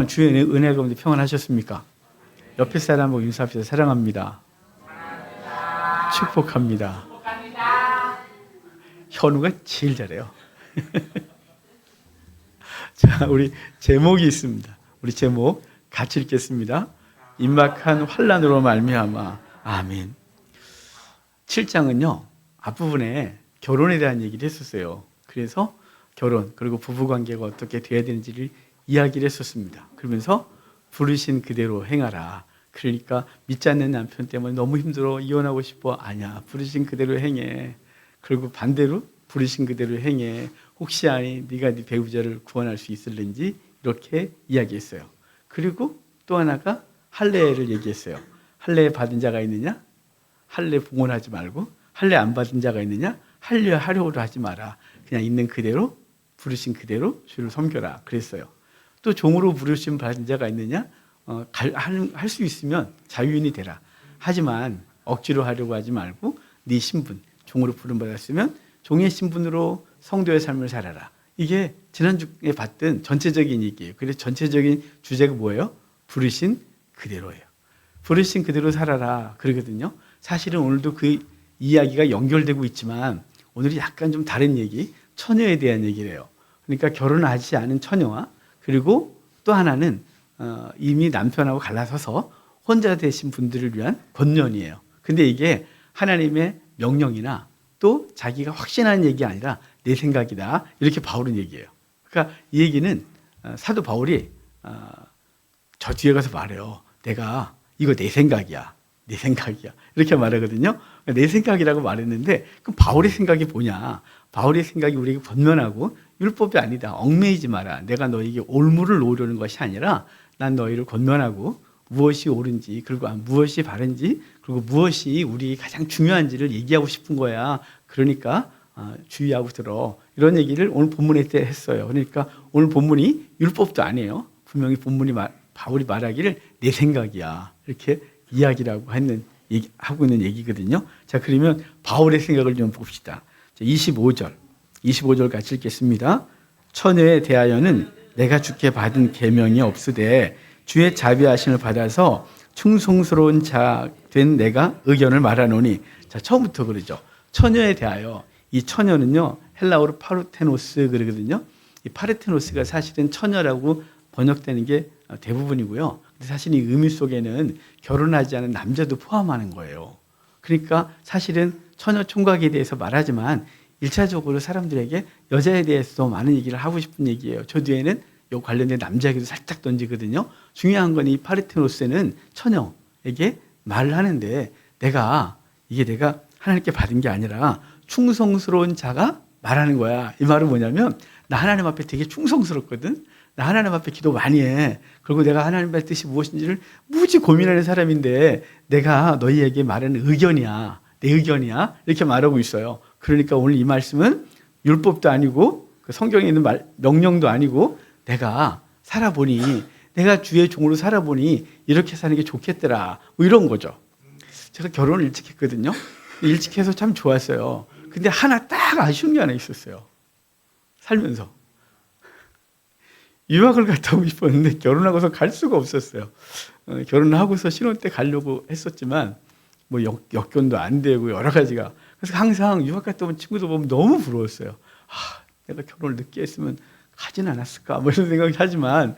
여러분 주의 은혜 가운데 평안하셨습니까? 옆에 사람하고 인사합시다. 사랑합니다. 축복합니다. 현우가 제일 잘해요. 자, 우리 제목이 있습니다. 우리 제목 같이 읽겠습니다. 임박한 환난으로 말미암아. 아멘. 7장은요 앞부분에 결혼에 대한 얘기를 했었어요. 그래서 결혼 그리고 부부관계가 어떻게 돼야 되는지를 이야기를 했었습니다. 그러면서 부르신 그대로 행하라. 그러니까 믿지 않는 남편 때문에 너무 힘들어 이혼하고 싶어. 아니야, 부르신 그대로 행해. 그리고 반대로 부르신 그대로 행해. 혹시 아니 네가 네 배우자를 구원할 수 있을는지 이렇게 이야기했어요. 그리고 또 하나가 할례를 얘기했어요. 할례 받은 자가 있느냐? 할례 봉헌하지 말고. 할례 안 받은 자가 있느냐? 할례하려고 하지 마라. 그냥 있는 그대로 부르신 그대로 주를 섬겨라 그랬어요. 또 종으로 부르심 받은 자가 있느냐? 할 수 있으면 자유인이 되라. 하지만 억지로 하려고 하지 말고 네 신분, 종으로 부름받았으면 종의 신분으로 성도의 삶을 살아라. 이게 지난주에 봤던 전체적인 얘기예요. 그래서 전체적인 주제가 뭐예요? 부르신 그대로예요. 부르신 그대로 살아라 그러거든요. 사실은 오늘도 그 이야기가 연결되고 있지만 오늘이 약간 좀 다른 얘기, 처녀에 대한 얘기를 해요. 그러니까 결혼하지 않은 처녀와 그리고 또 하나는 이미 남편하고 갈라서서 혼자 되신 분들을 위한 권면이에요. 근데 이게 하나님의 명령이나 또 자기가 확신하는 얘기 아니라 내 생각이다. 이렇게 바울은 얘기해요. 그러니까 이 얘기는 사도 바울이 저 뒤에 가서 말해요. 내가 이거 내 생각이야. 내 생각이야. 이렇게 말하거든요. 내 생각이라고 말했는데 그럼 바울의 생각이 뭐냐? 바울의 생각이 우리에게 권면하고 율법이 아니다. 얽매이지 마라. 내가 너에게 올무를 놓으려는 것이 아니라 난 너희를 권면하고 무엇이 옳은지 그리고 무엇이 바른지 그리고 무엇이 우리 가장 중요한지를 얘기하고 싶은 거야. 그러니까 주의하고 들어. 이런 얘기를 오늘 본문에 때 했어요. 그러니까 오늘 본문이 율법도 아니에요. 분명히 본문이 바울이 말하기를 내 생각이야. 이렇게 이야기라고 하고 있는 얘기거든요. 자, 그러면 바울의 생각을 좀 봅시다. 25절 같이 읽겠습니다. 처녀에 대하여는 내가 주께 받은 계명이 없으되 주의 자비하심을 받아서 충성스러운 자 된 내가 의견을 말하노니. 자, 처음부터 그러죠. 처녀에 대하여. 이 처녀는요 헬라어로 파르테노스 그러거든요. 이 파르테노스가 사실은 처녀라고 번역되는 게 대부분이고요. 근데 사실 이 의미 속에는 결혼하지 않은 남자도 포함하는 거예요. 그러니까 사실은 처녀 총각에 대해서 말하지만 1차적으로 사람들에게 여자에 대해서 많은 얘기를 하고 싶은 얘기예요. 저 뒤에는 이 관련된 남자에게도 살짝 던지거든요. 중요한 건 이 파르테노스는 처녀에게 말을 하는데 내가 하나님께 받은 게 아니라 충성스러운 자가 말하는 거야. 이 말은 뭐냐면 나 하나님 앞에 되게 충성스럽거든. 나 하나님 앞에 기도 많이 해. 그리고 내가 하나님의 뜻이 무엇인지를 무지 고민하는 사람인데 내가 너희에게 말하는 의견이야. 내 의견이야. 이렇게 말하고 있어요. 그러니까 오늘 이 말씀은 율법도 아니고 그 성경에 있는 명령도 아니고 내가 살아보니 내가 주의 종으로 살아보니 이렇게 사는 게 좋겠더라. 뭐 이런 거죠. 제가 결혼을 일찍 했거든요. 일찍 해서 참 좋았어요. 근데 하나 딱 아쉬운 게 하나 있었어요. 살면서. 유학을 갔다 오고 싶었는데 결혼하고서 갈 수가 없었어요. 결혼하고서 신혼 때 가려고 했었지만 뭐 여건도 안 되고 여러 가지가. 그래서 항상 유학 갔다 온 친구들 보면 너무 부러웠어요. 내가 결혼을 늦게 했으면 가진 않았을까 뭐 이런 생각을 하지만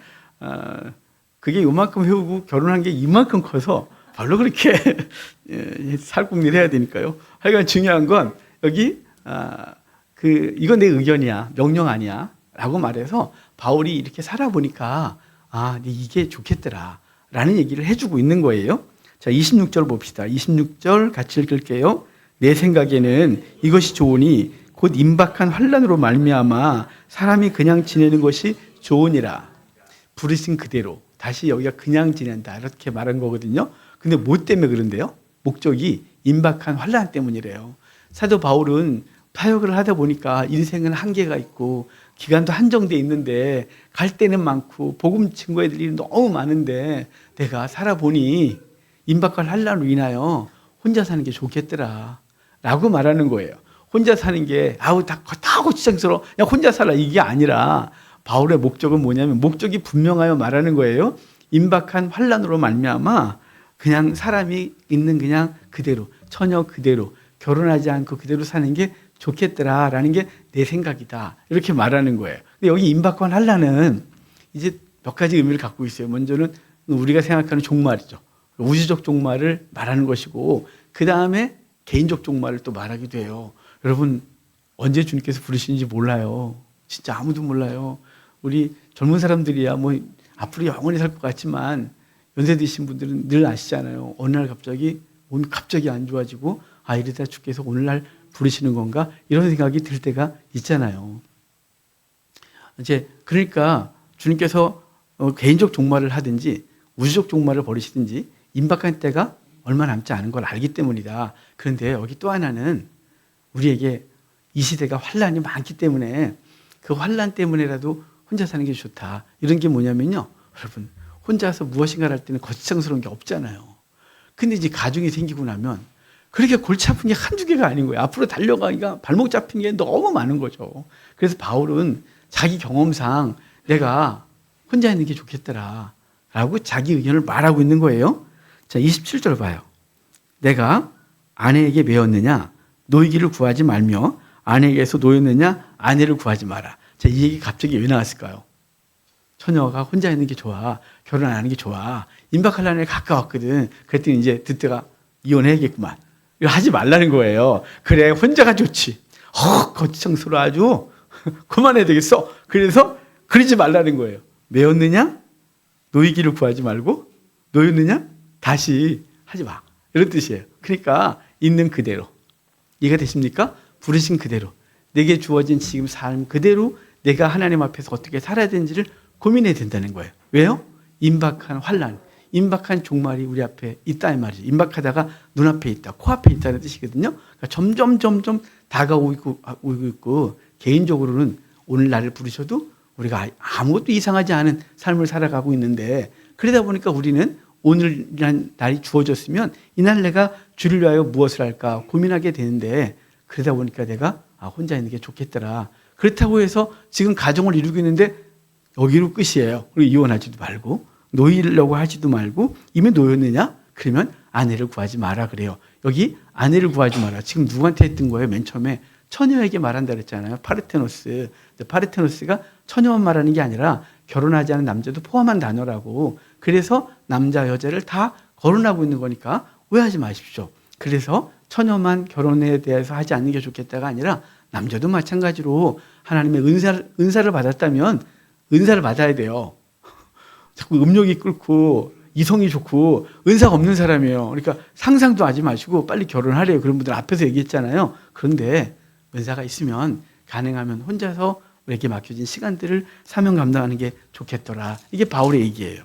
그게 요만큼 해오고 결혼한 게 이만큼 커서 별로 그렇게 살궁리를 해야 되니까요. 하여간 중요한 건 여기 이건 내 의견이야. 명령 아니야. 라고 말해서 바울이 이렇게 살아보니까 이게 좋겠더라 라는 얘기를 해주고 있는 거예요. 자, 26절 봅시다. 26절 같이 읽을게요. 내 생각에는 이것이 좋으니 곧 임박한 환난으로 말미암아 사람이 그냥 지내는 것이 좋으니라. 부르신 그대로. 다시 여기가 그냥 지낸다 이렇게 말한 거거든요. 근데 뭐 때문에 그런데요? 목적이 임박한 환난 때문이래요. 사도 바울은 타역을 하다 보니까 인생은 한계가 있고 기간도 한정돼 있는데 갈 때는 많고 복음 증거해야 될 일이 너무 많은데 내가 살아보니 임박할 환난으로 인하여 혼자 사는 게 좋겠더라 라고 말하는 거예요. 혼자 사는 게 다 고추장스러워. 야 혼자 살아 이게 아니라 바울의 목적은 뭐냐면 목적이 분명하여 말하는 거예요. 임박한 환난으로 말미암아 그냥 사람이 있는 그냥 그대로 처녀 그대로 결혼하지 않고 그대로 사는 게 좋겠더라라는 게 내 생각이다. 이렇게 말하는 거예요. 근데 여기 임박한 환난은 이제 몇 가지 의미를 갖고 있어요. 먼저는 우리가 생각하는 종말이죠. 우주적 종말을 말하는 것이고 그 다음에 개인적 종말을 또 말하기도 해요. 여러분 언제 주님께서 부르시는지 몰라요. 진짜 아무도 몰라요. 우리 젊은 사람들이야 뭐 앞으로 영원히 살 것 같지만 연세 드신 분들은 늘 아시잖아요. 어느 날 갑자기 몸이 갑자기 안 좋아지고 아 이러다 주께서 오늘날 부르시는 건가 이런 생각이 들 때가 있잖아요. 이제 그러니까 주님께서 개인적 종말을 하든지 우주적 종말을 벌이시든지 임박한 때가 얼마 남지 않은 걸 알기 때문이다. 그런데 여기 또 하나는 우리에게 이 시대가 환란이 많기 때문에 그 환란 때문에라도 혼자 사는 게 좋다. 이런 게 뭐냐면요. 여러분 혼자서 무엇인가를 할 때는 거창스러운 게 없잖아요. 근데 이제 가정이 생기고 나면 그렇게 골치 아픈 게 한두 개가 아닌 거예요. 앞으로 달려가기가 발목 잡히는 게 너무 많은 거죠. 그래서 바울은 자기 경험상 내가 혼자 있는 게 좋겠더라 라고 자기 의견을 말하고 있는 거예요. 자, 27절 봐요. 내가 아내에게 매였느냐 노이기를 구하지 말며 아내에게서 노였느냐 아내를 구하지 마라. 자, 이 얘기 갑자기 왜 나왔을까요? 처녀가 혼자 있는 게 좋아. 결혼 안 하는 게 좋아. 임박할 날에 가까웠거든. 그랬더니 이제 듣다가 이혼해야겠구만. 이거 하지 말라는 거예요. 그래 혼자가 좋지. 거창스러워 아주. 그만해야 되겠어. 그래서 그러지 말라는 거예요. 매였느냐? 노이기를 구하지 말고 노였느냐? 다시 하지 마. 이런 뜻이에요. 그러니까 있는 그대로. 이해가 되십니까? 부르신 그대로. 내게 주어진 지금 삶 그대로 내가 하나님 앞에서 어떻게 살아야 되는지를 고민해야 된다는 거예요. 왜요? 임박한 환란, 임박한 종말이 우리 앞에 있다 이 말이죠. 임박하다가 눈앞에 있다, 코앞에 있다는 뜻이거든요. 그러니까 점점 다가오고 있고 개인적으로는 오늘 나를 부르셔도 우리가 아무것도 이상하지 않은 삶을 살아가고 있는데 그러다 보니까 우리는 오늘이란 날이 주어졌으면 이날 내가 주를 위하여 무엇을 할까 고민하게 되는데 그러다 보니까 내가 혼자 있는 게 좋겠더라. 그렇다고 해서 지금 가정을 이루고 있는데 여기로 끝이에요. 그리고 이혼하지도 말고 놓이려고 하지도 말고 이미 놓였느냐? 그러면 아내를 구하지 마라 그래요. 여기 아내를 구하지 마라. 지금 누구한테 했던 거예요? 맨 처음에 처녀에게 말한다 그랬잖아요. 파르테노스. 파르테노스가 처녀만 말하는 게 아니라 결혼하지 않은 남자도 포함한 단어라고. 그래서 남자 여자를 다 거론하고 있는 거니까 오해하지 마십시오. 그래서 처녀만 결혼에 대해서 하지 않는 게 좋겠다가 아니라 남자도 마찬가지로 하나님의 은사를 받았다면 은사를 받아야 돼요. 자꾸 음욕이 끓고 이성이 좋고 은사가 없는 사람이에요. 그러니까 상상도 하지 마시고 빨리 결혼하래요. 그런 분들 앞에서 얘기했잖아요. 그런데 은사가 있으면 가능하면 혼자서 우리에게 맡겨진 시간들을 사명 감당하는 게 좋겠더라. 이게 바울의 얘기예요.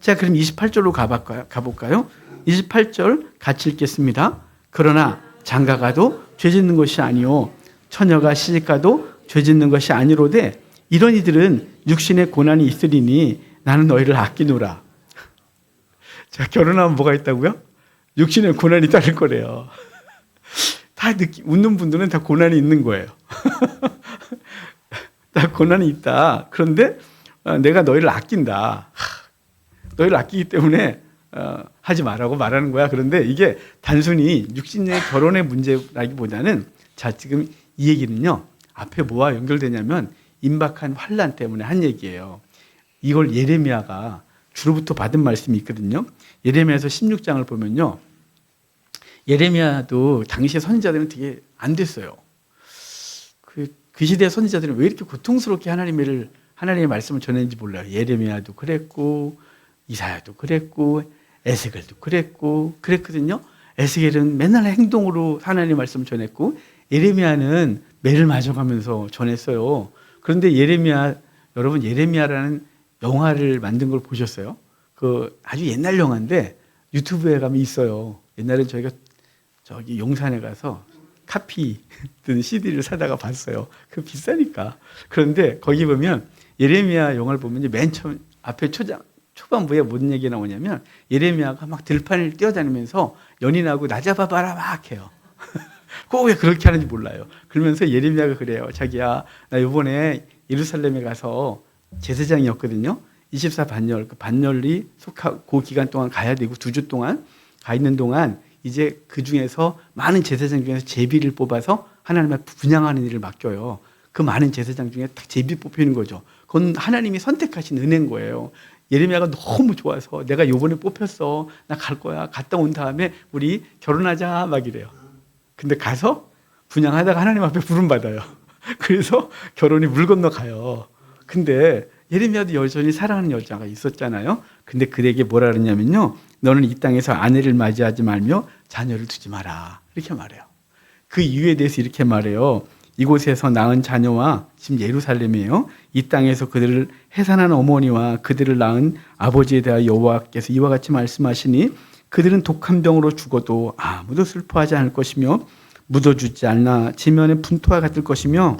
자, 그럼 28절로 가볼까요? 28절 같이 읽겠습니다. 그러나 장가가도 죄 짓는 것이 아니요 처녀가 시집가도 죄 짓는 것이 아니로되 이런 이들은 육신의 고난이 있으리니 나는 너희를 아끼노라. 자, 결혼하면 뭐가 있다고요? 육신의 고난이 따를 거래요. 다 웃는 분들은 다 고난이 있는 거예요. 다 고난이 있다. 그런데 내가 너희를 아낀다. 너희를 아끼기 때문에 하지 말라고 말하는 거야. 그런데 이게 단순히 육신의 결혼의 문제라기보다는 자, 지금 이 얘기는요. 앞에 뭐와 연결되냐면 임박한 환란 때문에 한 얘기예요. 이걸 예레미야가 주로부터 받은 말씀이 있거든요. 예레미야서 16장을 보면요. 예레미야도 당시의 선지자들은 되게 안 됐어요. 그 시대의 선지자들은 왜 이렇게 고통스럽게 하나님의 말씀을 전했는지 몰라요. 예레미야도 그랬고 이사야도 그랬고 에스겔도 그랬거든요. 에스겔은 맨날 행동으로 하나님의 말씀을 전했고 예레미야는 매를 맞아가면서 전했어요. 그런데 여러분 예레미야라는 영화를 만든 걸 보셨어요? 그 아주 옛날 영화인데 유튜브에 가면 있어요. 옛날에 저희가 저기 용산에 가서 카피 든 CD를 사다가 봤어요. 그 비싸니까. 그런데 거기 보면 예레미야 영화를 보면 맨 처음 앞에 초반부에 무슨 얘기 나오냐면 예레미야가 막 들판을 뛰어다니면서 연인하고 나 잡아봐라 막 해요. 꼭 왜 그렇게 하는지 몰라요. 그러면서 예레미야가 그래요. 자기야, 나 이번에 예루살렘에 가서 제사장이었거든요. 24반열, 그 반열이 속하고 그 기간 동안 가야 되고 2주 동안 가 있는 동안 이제 그 중에서 많은 제사장 중에서 제비를 뽑아서 하나님의 분향하는 일을 맡겨요. 그 많은 제사장 중에 딱 제비 뽑히는 거죠. 그건 하나님이 선택하신 은혜인 거예요. 예레미야가 너무 좋아서 내가 요번에 뽑혔어. 나 갈 거야. 갔다 온 다음에 우리 결혼하자 막 이래요. 근데 가서 분향하다가 하나님 앞에 부름받아요. 그래서 결혼이 물 건너 가요. 근데 예레미야도 여전히 사랑하는 여자가 있었잖아요. 근데 그에게 뭐라 그러냐면요. 너는 이 땅에서 아내를 맞이하지 말며 자녀를 두지 마라. 이렇게 말해요. 그 이유에 대해서 이렇게 말해요. 이곳에서 낳은 자녀와 지금 예루살렘이에요. 이 땅에서 그들을 해산한 어머니와 그들을 낳은 아버지에 대하여 여호와께서 이와 같이 말씀하시니 그들은 독한 병으로 죽어도 아무도 슬퍼하지 않을 것이며 묻어주지 않나 지면의 분토와 같을 것이며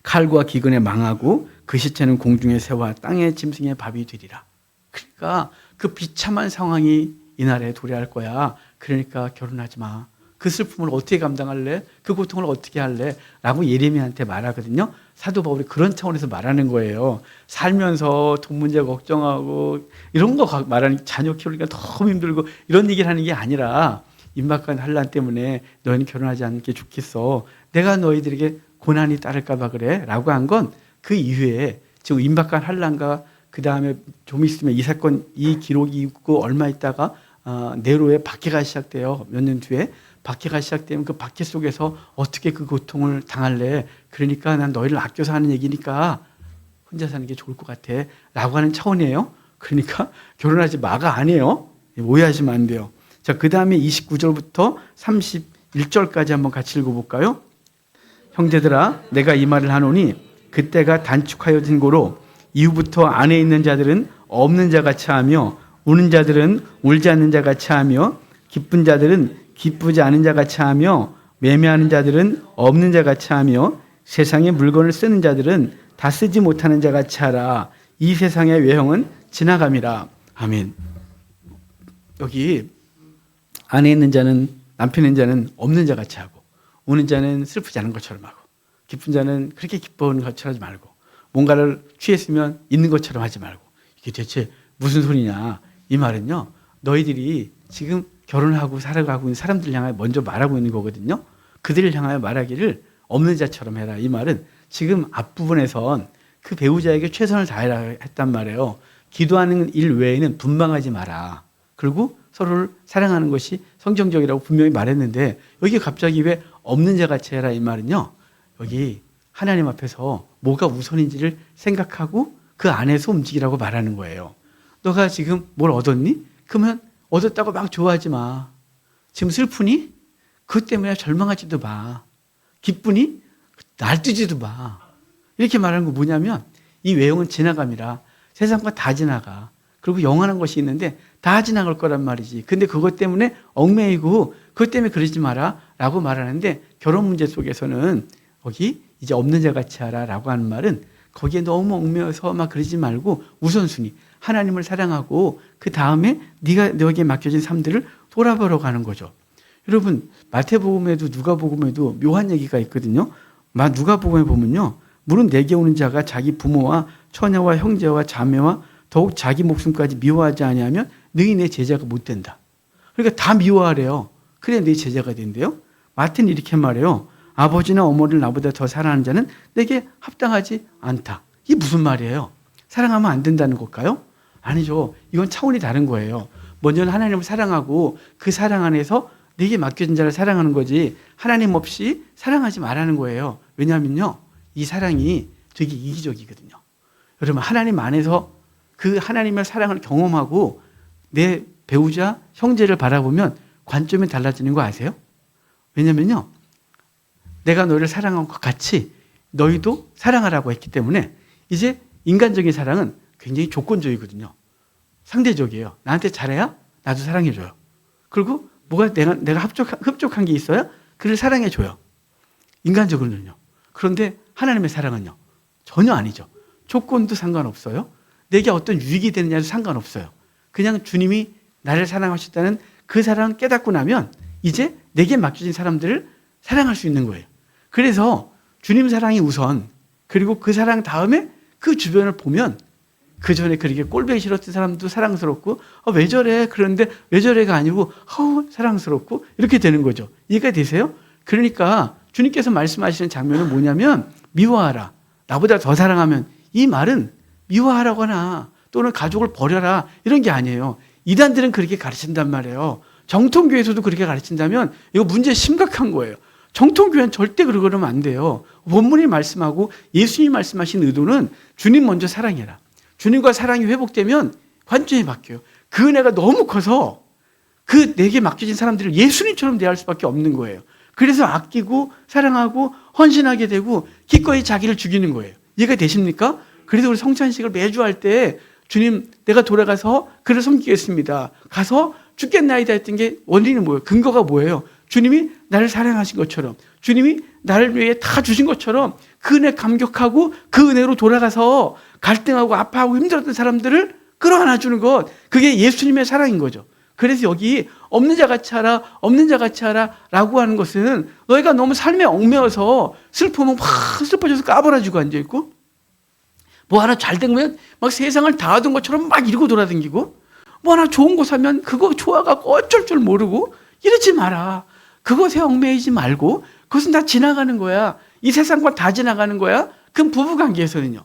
칼과 기근에 망하고 그 시체는 공중의 새와 땅의 짐승의 밥이 되리라. 그러니까 그 비참한 상황이 이날에 도래할 거야. 그러니까 결혼하지 마. 그 슬픔을 어떻게 감당할래? 그 고통을 어떻게 할래? 라고 예레미야한테 말하거든요. 사도 바울이 그런 차원에서 말하는 거예요. 살면서 돈 문제 걱정하고 이런 거 말하는, 자녀 키우니까 너무 힘들고 이런 얘기를 하는 게 아니라 임박한 환난 때문에 너희는 결혼하지 않는 게 좋겠어. 내가 너희들에게 고난이 따를까 봐 그래. 라고 한 건 그 이후에 지금 임박한 환난과 그 다음에 좀 있으면 이 사건, 이 기록이 있고 얼마 있다가 네로의 박해가 시작돼요. 몇 년 뒤에. 박해가 시작되면 그 박해 속에서 어떻게 그 고통을 당할래? 그러니까 난 너희를 아껴서 하는 얘기니까 혼자 사는 게 좋을 것 같아. 라고 하는 차원이에요. 그러니까 결혼하지 마가 아니에요. 오해하시면 안 돼요. 자, 그 다음에 29절부터 31절까지 한번 같이 읽어볼까요? 형제들아, 내가 이 말을 하노니 그때가 단축하여진 고로 이후부터 안에 있는 자들은 없는 자같이 하며 우는 자들은 울지 않는 자같이 하며 기쁜 자들은 기쁘지 않은 자같이 하며 매매하는 자들은 없는 자같이 하며 세상의 물건을 쓰는 자들은 다 쓰지 못하는 자같이 하라. 이 세상의 외형은 지나감이라. 아멘. 여기 안에 있는 자는, 남편 있는 자는 없는 자같이 하고 우는 자는 슬프지 않은 것처럼 하고 기쁜 자는 그렇게 기뻐하는 것처럼 하지 말고 뭔가를 취했으면 있는 것처럼 하지 말고. 이게 대체 무슨 소리냐. 이 말은요, 너희들이 지금 결혼하고 살아가고 있는 사람들 향하여 먼저 말하고 있는 거거든요. 그들을 향하여 말하기를 없는 자처럼 해라. 이 말은 지금 앞부분에선 그 배우자에게 최선을 다해라 했단 말이에요. 기도하는 일 외에는 분방하지 마라. 그리고 서로를 사랑하는 것이 성경적이라고 분명히 말했는데 여기 갑자기 왜 없는 자같이 해라 이 말은요. 여기 하나님 앞에서 뭐가 우선인지를 생각하고 그 안에서 움직이라고 말하는 거예요. 너가 지금 뭘 얻었니? 그러면 얻었다고 막 좋아하지 마. 지금 슬프니? 그것 때문에 절망하지도 마. 기쁘니? 날뛰지도 마. 이렇게 말하는 거 뭐냐면 이 외형은 지나감이라. 세상과 다 지나가. 그리고 영원한 것이 있는데 다 지나갈 거란 말이지. 근데 그것 때문에 얽매이고 그것 때문에 그러지 마라 라고 말하는데 결혼 문제 속에서는 거기 이제 없는 자 같이 하라 라고 하는 말은 거기에 너무 얽매여서 막 그러지 말고 우선순위 하나님을 사랑하고 그 다음에 네가 너에게 맡겨진 삶들을 돌아보러 가는 거죠. 여러분 마태복음에도 누가복음에도 묘한 얘기가 있거든요. 누가복음에 보면요. 물은 내게 오는 자가 자기 부모와 처녀와 형제와 자매와 더욱 자기 목숨까지 미워하지 아니하면 너희 내 제자가 못 된다. 그러니까 다 미워하래요. 그래 내 제자가 된대요. 마태는 이렇게 말해요. 아버지나 어머니를 나보다 더 사랑하는 자는 내게 합당하지 않다. 이게 무슨 말이에요? 사랑하면 안 된다는 걸까요? 아니죠. 이건 차원이 다른 거예요. 먼저는 하나님을 사랑하고 그 사랑 안에서 내게 맡겨진 자를 사랑하는 거지 하나님 없이 사랑하지 말라는 거예요. 왜냐하면요. 이 사랑이 되게 이기적이거든요. 여러분 하나님 안에서 그 하나님의 사랑을 경험하고 내 배우자, 형제를 바라보면 관점이 달라지는 거 아세요? 왜냐면요. 내가 너를 사랑한 것 같이 너희도 사랑하라고 했기 때문에 이제 인간적인 사랑은 굉장히 조건적이거든요. 상대적이에요. 나한테 잘해야 나도 사랑해줘요. 그리고 뭐가 내가 흡족한 게 있어야 그를 사랑해줘요. 인간적으로는요. 그런데 하나님의 사랑은요. 전혀 아니죠. 조건도 상관없어요. 내게 어떤 유익이 되느냐도 상관없어요. 그냥 주님이 나를 사랑하셨다는 그 사랑을 깨닫고 나면 이제 내게 맡겨진 사람들을 사랑할 수 있는 거예요. 그래서 주님 사랑이 우선, 그리고 그 사랑 다음에 그 주변을 보면 그 전에 그렇게 꼴보기 싫었던 사람도 사랑스럽고 왜 저래? 그런데 왜 저래가 아니고 사랑스럽고 이렇게 되는 거죠. 이해가 되세요? 그러니까 주님께서 말씀하시는 장면은 뭐냐면 미워하라. 나보다 더 사랑하면 이 말은 미워하라거나 또는 가족을 버려라 이런 게 아니에요. 이단들은 그렇게 가르친단 말이에요. 정통교회에서도 그렇게 가르친다면 이거 문제 심각한 거예요. 정통교회는 절대 그러면 안 돼요. 본문이 말씀하고 예수님이 말씀하신 의도는 주님 먼저 사랑해라. 주님과 사랑이 회복되면 관점이 바뀌어요. 그 은혜가 너무 커서 그 내게 맡겨진 사람들을 예수님처럼 대할 수밖에 없는 거예요. 그래서 아끼고 사랑하고 헌신하게 되고 기꺼이 자기를 죽이는 거예요. 이해가 되십니까? 그래서 우리 성찬식을 매주 할 때 주님 내가 돌아가서 그를 섬기겠습니다. 가서 죽겠나이다 했던 게 원리는 뭐예요? 근거가 뭐예요? 주님이 나를 사랑하신 것처럼 주님이 나를 위해 다 주신 것처럼 그 은혜 감격하고 그 은혜로 돌아가서 갈등하고 아파하고 힘들었던 사람들을 끌어안아주는 것, 그게 예수님의 사랑인 거죠. 그래서 여기 없는 자 같이 하라, 없는 자 같이 하라 라고 하는 것은 너희가 너무 삶에 얽매여서 슬프면 막 슬퍼져서 까불어지고 앉아있고 뭐 하나 잘 된 거면 막 세상을 다 하던 것처럼 막 이러고 돌아다니고 뭐 하나 좋은 거 사면 그거 좋아갖고 어쩔 줄 모르고 이러지 마라. 그것에 얽매이지 말고 그것은 다 지나가는 거야. 이 세상과 다 지나가는 거야. 그럼 부부관계에서는요.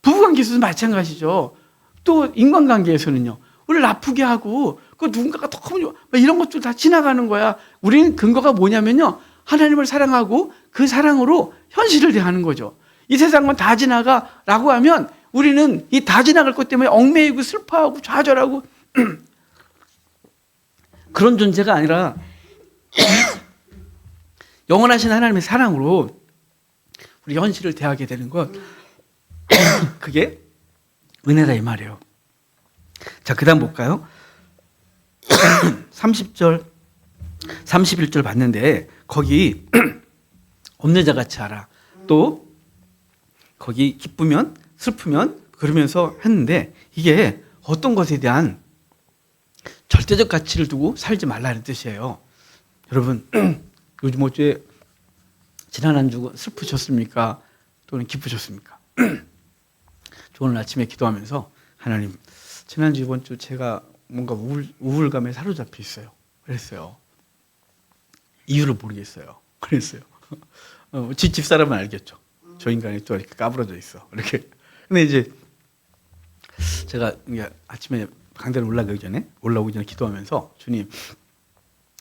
부부관계에서도 마찬가지죠. 또 인간관계에서는요. 우리를 아프게 하고 그 누군가가 너무 이런 것도 다 지나가는 거야. 우리는 근거가 뭐냐면요. 하나님을 사랑하고 그 사랑으로 현실을 대하는 거죠. 이 세상은 다 지나가라고 하면 우리는 이 다 지나갈 것 때문에 얽매이고 슬퍼하고 좌절하고 그런 존재가 아니라 영원하신 하나님의 사랑으로 우리 현실을 대하게 되는 것, 그게 은혜다 이 말이에요. 자, 그 다음 볼까요? 30절 31절 봤는데 거기 없는 자 같이 하라. 또 거기 기쁘면 슬프면 그러면서 했는데 이게 어떤 것에 대한 절대적 가치를 두고 살지 말라는 뜻이에요. 여러분 요즘 어째 지난 한 주 슬프셨습니까? 또는 기쁘셨습니까? 저 오늘 아침에 기도하면서 하나님 지난주 이번 주 제가 뭔가 우울감에 사로잡혀 있어요. 그랬어요. 이유를 모르겠어요. 그랬어요. 집사람은 알겠죠. 저 인간이 또 이렇게 까부러져 있어. 이렇게. 근데 이제 제가 아침에 강단에 올라오기 전에 기도하면서 주님,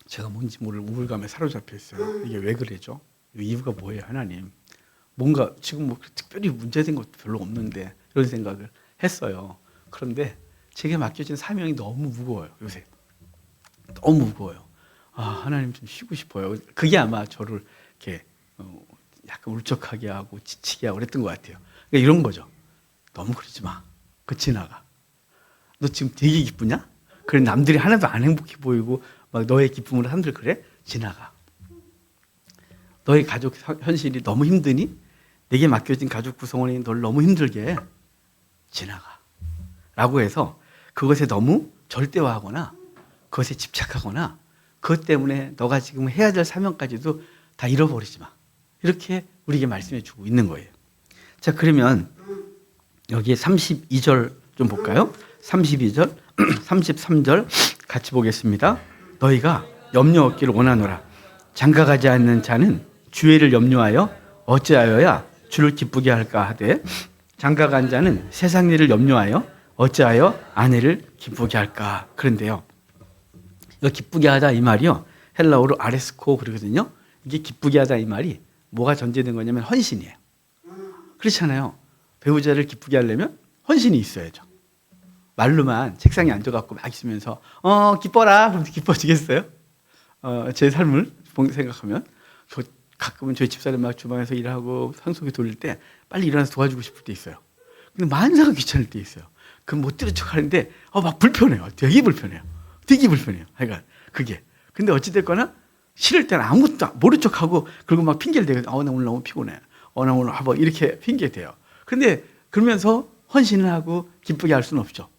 제가 뭔지 모를 우울감에 사로잡혀 있어요. 이게 왜 그래죠? 이유가 뭐예요, 하나님? 뭔가 지금 뭐 특별히 문제된 것도 별로 없는데 이런 생각을 했어요. 그런데 제게 맡겨진 사명이 너무 무거워요, 요새. 너무 무거워요. 하나님 좀 쉬고 싶어요. 그게 아마 저를 이렇게 약간 울적하게 하고 지치게 하고 그랬던 것 같아요. 그러니까 이런 거죠. 너무 그러지 마. 그 지나가. 너 지금 되게 기쁘냐? 그래 남들이 하나도 안 행복해 보이고 막 너의 기쁨으로 사람들 그래? 지나가. 너의 가족 현실이 너무 힘드니? 내게 맡겨진 가족 구성원이 널 너무 힘들게 해. 지나가. 라고 해서 그것에 너무 절대화하거나 그것에 집착하거나 그것 때문에 너가 지금 해야 될 사명까지도 다 잃어버리지 마. 이렇게 우리에게 말씀해 주고 있는 거예요. 자, 그러면 여기에 32절 좀 볼까요? 32절, 33절 같이 보겠습니다. 너희가 염려 없기를 원하노라. 장가가지 않는 자는 주애를 염려하여 어찌하여야 주를 기쁘게 할까 하되 장가간 자는 세상 일을 염려하여 어찌하여 아내를 기쁘게 할까. 그런데요, 이거 기쁘게 하다 이 말이요, 헬라어로 아레스코 그러거든요. 이게 기쁘게 하다 이 말이 뭐가 전제된 거냐면 헌신이에요. 그렇잖아요. 배우자를 기쁘게 하려면 헌신이 있어야죠. 말로만 책상에 앉아갖고 막 있으면서 기뻐라 그럼 기뻐지겠어요? 제 삶을 생각하면 가끔은 저희 집사람 막 주방에서 일하고 상속에 돌릴 때 빨리 일어나서 도와주고 싶을 때 있어요. 근데 만사가 귀찮을 때 있어요. 그럼 못 들은 척 하는데 막 불편해요. 되게 불편해요. 그러니까 그게. 근데 어찌됐거나 싫을 때는 아무것도 모른 척하고 그리고 막 핑계를 대고 나 오늘 너무 피곤해. 나 오늘 이렇게 핑계 대요. 근데 그러면서 헌신을 하고 기쁘게 할 수는 없죠.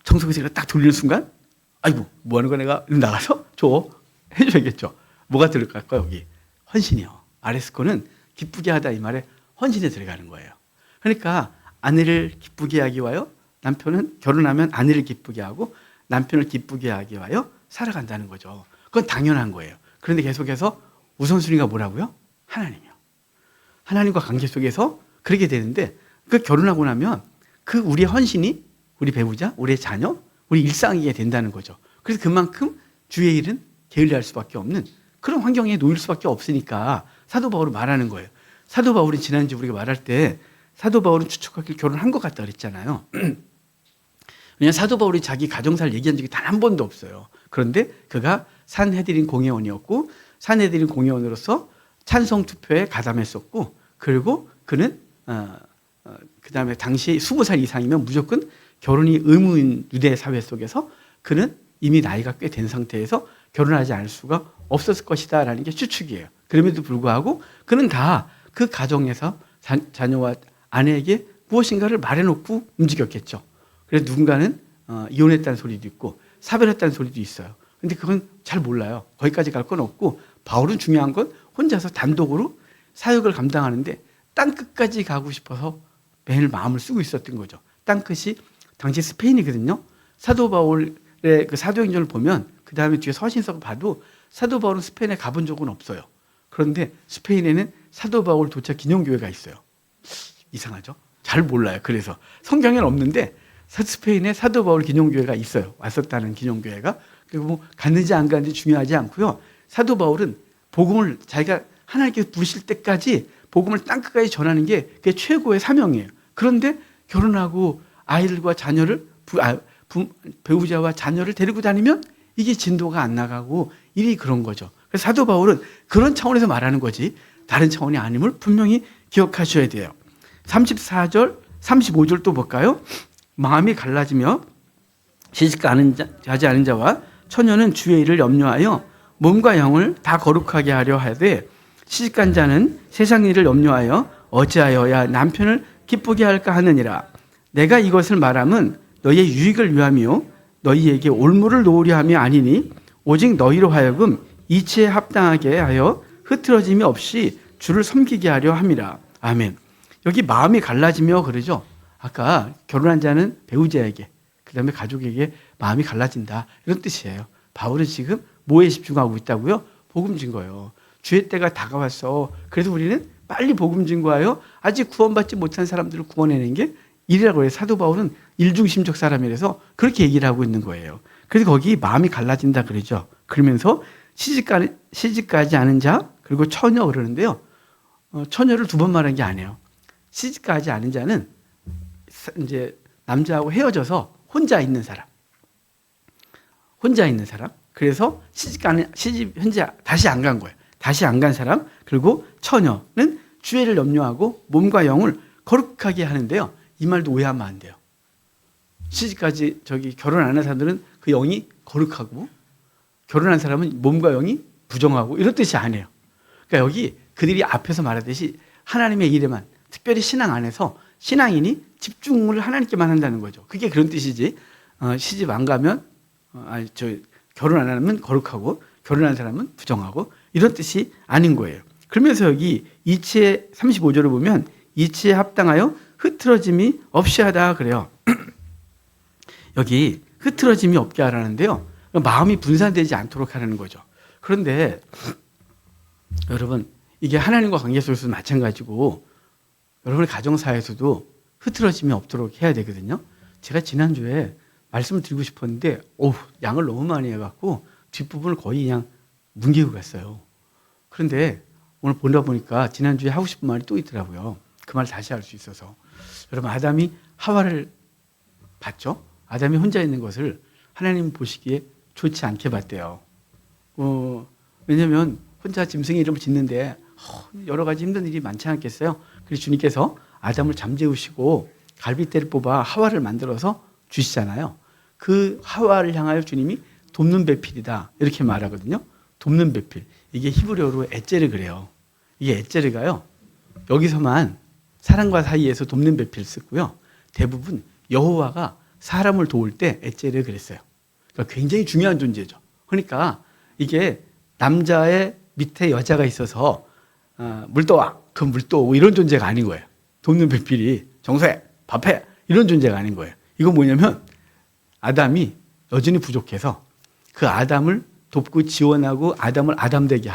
청소기가 딱 돌리는 순간 아이고 뭐 하는 거 내가 나가서 해줘야겠죠. 뭐가 들어갈까요? 여기 헌신이요. 아레스코는 기쁘게 하다 이 말에 헌신에 들어가는 거예요. 그러니까 아내를 기쁘게 하기 위하여 남편은 결혼하면 아내를 기쁘게 하고 남편을 기쁘게 하기 위하여 살아간다는 거죠. 그건 당연한 거예요. 그런데 계속해서 우선순위가 뭐라고요? 하나님이요. 하나님과 관계 속에서 그렇게 되는데 그 결혼하고 나면 그 우리의 헌신이 우리 배우자, 우리의 자녀, 우리 일상이게 된다는 거죠. 그래서 그만큼 주의 일은 게을리할 수밖에 없는 그런 환경에 놓일 수밖에 없으니까 사도 바울은 말하는 거예요. 사도 바울이 지난주에 우리가 말할 때 사도 바울은 추측하길 결혼한 것 같다 그랬잖아요. 왜냐하면 사도 바울이 자기 가정사를 얘기한 적이 단 한 번도 없어요. 그런데 그가 산헤드린 공회원이었고 산헤드린 공회원으로서 찬성 투표에 가담했었고 그리고 그는 그 다음에 당시 20살 이상이면 무조건 결혼이 의무인 유대 사회 속에서 그는 이미 나이가 꽤 된 상태에서 결혼하지 않을 수가 없었을 것이다 라는 게 추측이에요. 그럼에도 불구하고 그는 다 그 가정에서 자녀와 아내에게 무엇인가를 말해놓고 움직였겠죠. 그래서 누군가는 이혼했다는 소리도 있고 사별했다는 소리도 있어요. 근데 그건 잘 몰라요. 거기까지 갈 건 없고 바울은 중요한 건 혼자서 단독으로 사역을 감당하는데 땅끝까지 가고 싶어서 매일 마음을 쓰고 있었던 거죠. 땅끝이 당시 스페인이거든요. 사도 바울의 그 사도행전을 보면 그 다음에 뒤에 서신서를 봐도 사도 바울은 스페인에 가본 적은 없어요. 그런데 스페인에는 사도 바울 도착 기념교회가 있어요. 이상하죠? 잘 몰라요. 그래서 성경에는 없는데 스페인에 사도 바울 기념교회가 있어요. 왔었다는 기념교회가. 그리고 뭐 갔는지 안 갔는지 중요하지 않고요. 사도 바울은 복음을 자기가 하나님께서 부르실 때까지 복음을 땅끝까지 전하는 게 그게 최고의 사명이에요. 그런데 결혼하고 아이들과 자녀를 배우자와 자녀를 데리고 다니면 이게 진도가 안 나가고 일이 그런 거죠. 그래서 사도 바울은 그런 차원에서 말하는 거지 다른 차원이 아님을 분명히 기억하셔야 돼요. 34절, 35절 또 볼까요? 마음이 갈라지며 시집가지 않은 자와 처녀는 주의 일을 염려하여 몸과 영을 다 거룩하게 하려 하되 시집간 자는 세상 일을 염려하여 어찌하여야 남편을 기쁘게 할까 하느니라. 내가 이것을 말함은 너희의 유익을 위함이요 너희에게 올무를 놓으려 함이 아니니 오직 너희로 하여금 이치에 합당하게 하여 흐트러짐이 없이 주를 섬기게 하려 함이라. 아멘. 여기 마음이 갈라지며 그러죠. 아까 결혼한 자는 배우자에게 그 다음에 가족에게 마음이 갈라진다 이런 뜻이에요. 바울은 지금 뭐에 집중하고 있다고요? 복음 증거예요. 주의 때가 다가왔어. 그래서 우리는 빨리 복음 증거하여 아직 구원받지 못한 사람들을 구원해내는 게 일이라고 해요. 사도 바울은 일중심적 사람이라서 그렇게 얘기를 하고 있는 거예요. 그래서 거기 마음이 갈라진다 그러죠. 그러면서 시집가지 않은 자 그리고 처녀 그러는데요. 처녀를 두 번 말한 게 아니에요. 시집가지 않은 자는 이제 남자하고 헤어져서 혼자 있는 사람. 그래서 시집 현재 다시 안 간 거예요. 다시 안 간 사람. 그리고 처녀는 주의를 염려하고 몸과 영을 거룩하게 하는데요. 이 말도 오해하면 안 돼요. 시집까지 결혼 안 한 사람들은 그 영이 거룩하고 결혼한 사람은 몸과 영이 부정하고 이런 뜻이 아니에요. 그러니까 여기 그들이 앞에서 말하듯이 하나님의 일에만 특별히 신앙 안에서 신앙인이 집중을 하나님께만 한다는 거죠. 그게 그런 뜻이지. 시집 안 가면 결혼 안 하면 거룩하고 결혼한 사람은 부정하고 이런 뜻이 아닌 거예요. 그러면서 여기 이치에 35절을 보면 이치에 합당하여 흐트러짐이 없이 하다 그래요. 여기 흐트러짐이 없게 하라는데요. 마음이 분산되지 않도록 하라는 거죠. 그런데 여러분 이게 하나님과 관계 속에서도 마찬가지고 여러분의 가정사에서도 흐트러짐이 없도록 해야 되거든요. 제가 지난주에 말씀을 드리고 싶었는데 양을 너무 많이 해갖고 뒷부분을 거의 그냥 뭉개고 갔어요. 그런데 오늘 보다 보니까 지난주에 하고 싶은 말이 또 있더라고요. 그 말 다시 할 수 있어서. 여러분 아담이 하와를 봤죠? 아담이 혼자 있는 것을 하나님 보시기에 좋지 않게 봤대요. 왜냐하면 혼자 짐승의 이름을 짓는데 여러 가지 힘든 일이 많지 않겠어요? 그래서 주님께서 아담을 잠재우시고 갈빗대를 뽑아 하와를 만들어서 주시잖아요. 그 하와를 향하여 주님이 돕는 배필이다 이렇게 말하거든요. 돕는 배필. 이게 히브리어로 에제르 그래요. 이게 에제르가요. 여기서만 사람과 사이에서 돕는 배필 쓰고요. 대부분 여호와가 사람을 도울 때 에제르 그랬어요. 그러니까 굉장히 중요한 존재죠. 그러니까 이게 남자의 밑에 여자가 있어서 물 떠와, 그 물 떠오고 이런 존재가 아닌 거예요. 돕는 배필이 정서해, 밥해 이런 존재가 아닌 거예요. 이건 뭐냐면 아담이 여전히 부족해서 그 아담을 돕고 지원하고 아담을 아담되게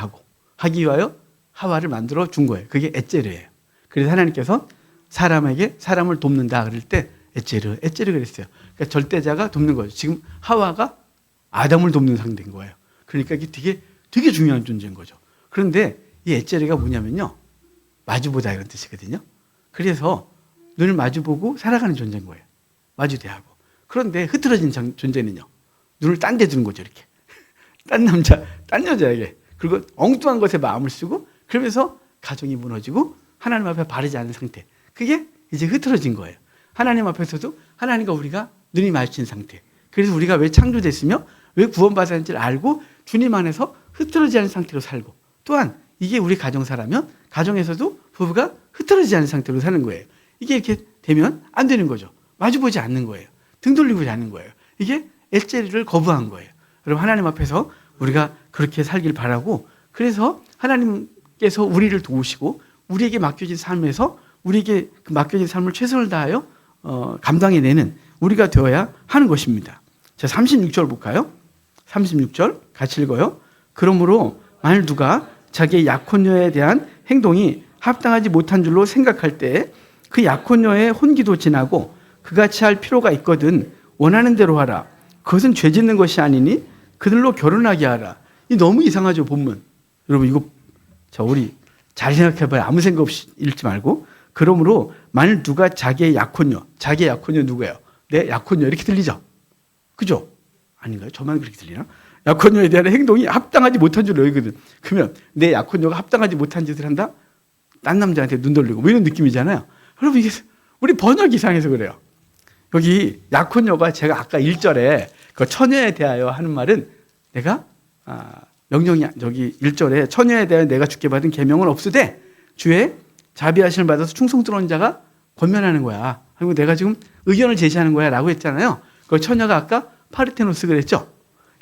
하기 위하여 하와를 만들어 준 거예요. 그게 에제르예요. 그래서 하나님께서 사람에게 사람을 돕는다 그럴 때 에제르 그랬어요. 그러니까 절대자가 돕는 거죠. 지금 하와가 아담을 돕는 상대인 거예요. 그러니까 이게 되게 중요한 존재인 거죠. 그런데 이 에제르가 뭐냐면요. 마주보다 이런 뜻이거든요. 그래서 눈을 마주보고 살아가는 존재인 거예요. 마주대하고. 그런데 흐트러진 존재는요. 눈을 딴 데 두는 거죠. 이렇게. 딴 남자, 딴 여자에게. 그리고 엉뚱한 것에 마음을 쓰고 그러면서 가정이 무너지고 하나님 앞에 바르지 않은 상태. 그게 이제 흐트러진 거예요. 하나님 앞에서도 하나님과 우리가 눈이 마주친 상태. 그래서 우리가 왜 창조됐으며 왜 구원받았는지를 알고 주님 안에서 흐트러지지 않은 상태로 살고 또한 이게 우리 가정사라면 가정에서도 부부가 흐트러지지 않은 상태로 사는 거예요. 이게 이렇게 되면 안 되는 거죠. 마주보지 않는 거예요. 등 돌리고 않는 거예요. 이게 엘제리를 거부한 거예요. 여러분 하나님 앞에서 우리가 그렇게 살길 바라고 그래서 하나님께서 우리를 도우시고 우리에게 맡겨진 삶에서 우리에게 그 맡겨진 삶을 최선을 다하여 감당해내는 우리가 되어야 하는 것입니다. 자, 36절 볼까요? 36절 같이 읽어요. 그러므로 만일 누가 자기의 약혼녀에 대한 행동이 합당하지 못한 줄로 생각할 때 그 약혼녀의 혼기도 지나고 그같이 할 필요가 있거든 원하는 대로 하라. 그것은 죄 짓는 것이 아니니 그들로 결혼하게 하라. 이 너무 이상하죠, 본문. 여러분 이거 자 우리 잘 생각해봐요. 아무 생각 없이 읽지 말고. 그러므로 만일 누가 자기의 약혼녀 누구예요? 내 약혼녀 이렇게 들리죠? 그죠? 아닌가요? 저만 그렇게 들리나? 약혼녀에 대한 행동이 합당하지 못한 줄로 여기거든. 그러면 내 약혼녀가 합당하지 못한 짓을 한다? 딴 남자한테 눈 돌리고 뭐 이런 느낌이잖아요. 여러분 이게 우리 번역 이상해서 그래요. 여기 약혼녀가 제가 아까 1절에 그 처녀에 대하여 하는 말은 내가 명령이 저기 1절에 처녀에 대하여 내가 주께 받은 계명은 없으되 주의 자비하심을 받아서 충성스러운 자가 권면하는 거야. 그리고 내가 지금 의견을 제시하는 거야 라고 했잖아요. 그 처녀가 아까 파르테노스 그랬죠.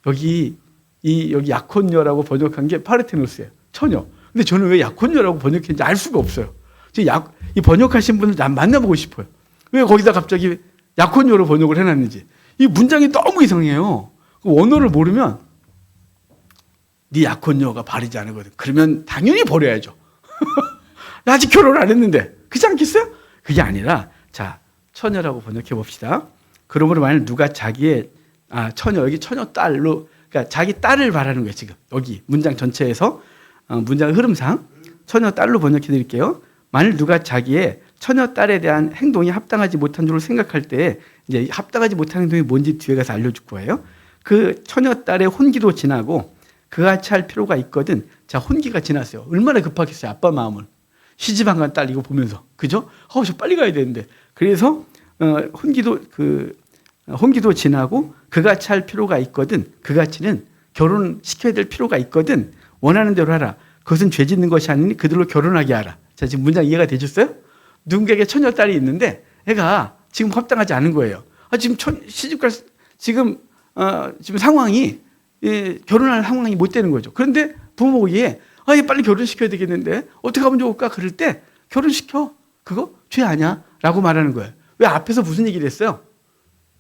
여기 약혼녀라고 번역한 게 파르테노스예요. 처녀. 근데 저는 왜 약혼녀라고 번역했는지 알 수가 없어요. 이 번역하신 분을 난 만나보고 싶어요. 왜 거기다 갑자기 약혼녀로 번역을 해놨는지. 이 문장이 너무 이상해요. 원어를 모르면 네 약혼녀가 바르지 않거든. 그러면 당연히 버려야죠. 아직 결혼 안 했는데. 그렇지 않겠어요? 그게 아니라 자 처녀라고 번역해 봅시다. 그러므로 만약 누가 자기의 처녀 여기 처녀 딸로 그러니까 자기 딸을 말하는 거예요. 지금 여기 문장 전체에서 문장 흐름상 처녀 딸로 번역해 드릴게요. 만일 누가 자기의 처녀 딸에 대한 행동이 합당하지 못한 줄로 생각할 때 이제 합당하지 못한 행동이 뭔지 뒤에 가서 알려줄 거예요. 그 처녀 딸의 혼기도 지나고 그같이 할 필요가 있거든. 자 혼기가 지났어요. 얼마나 급하겠어요. 아빠 마음은. 시집 안 간 딸 이거 보면서 그죠? 저 빨리 가야 되는데. 그래서 혼기도 지나고 그같이 할 필요가 있거든. 그같이는 결혼시켜야 될 필요가 있거든. 원하는 대로 하라. 그것은 죄 짓는 것이 아니니 그들로 결혼하게 하라. 자, 지금 문장 이해가 되셨어요? 누군가에게 처녀 딸이 있는데 애가 지금 합당하지 않은 거예요. 지금 시집갈 지금 상황이 결혼할 상황이 못 되는 거죠. 그런데 부모 보기에 얘 빨리 결혼시켜야 되겠는데 어떻게 하면 좋을까? 그럴 때 결혼시켜. 그거 죄 아니야? 라고 말하는 거예요. 왜 앞에서 무슨 얘기를 했어요?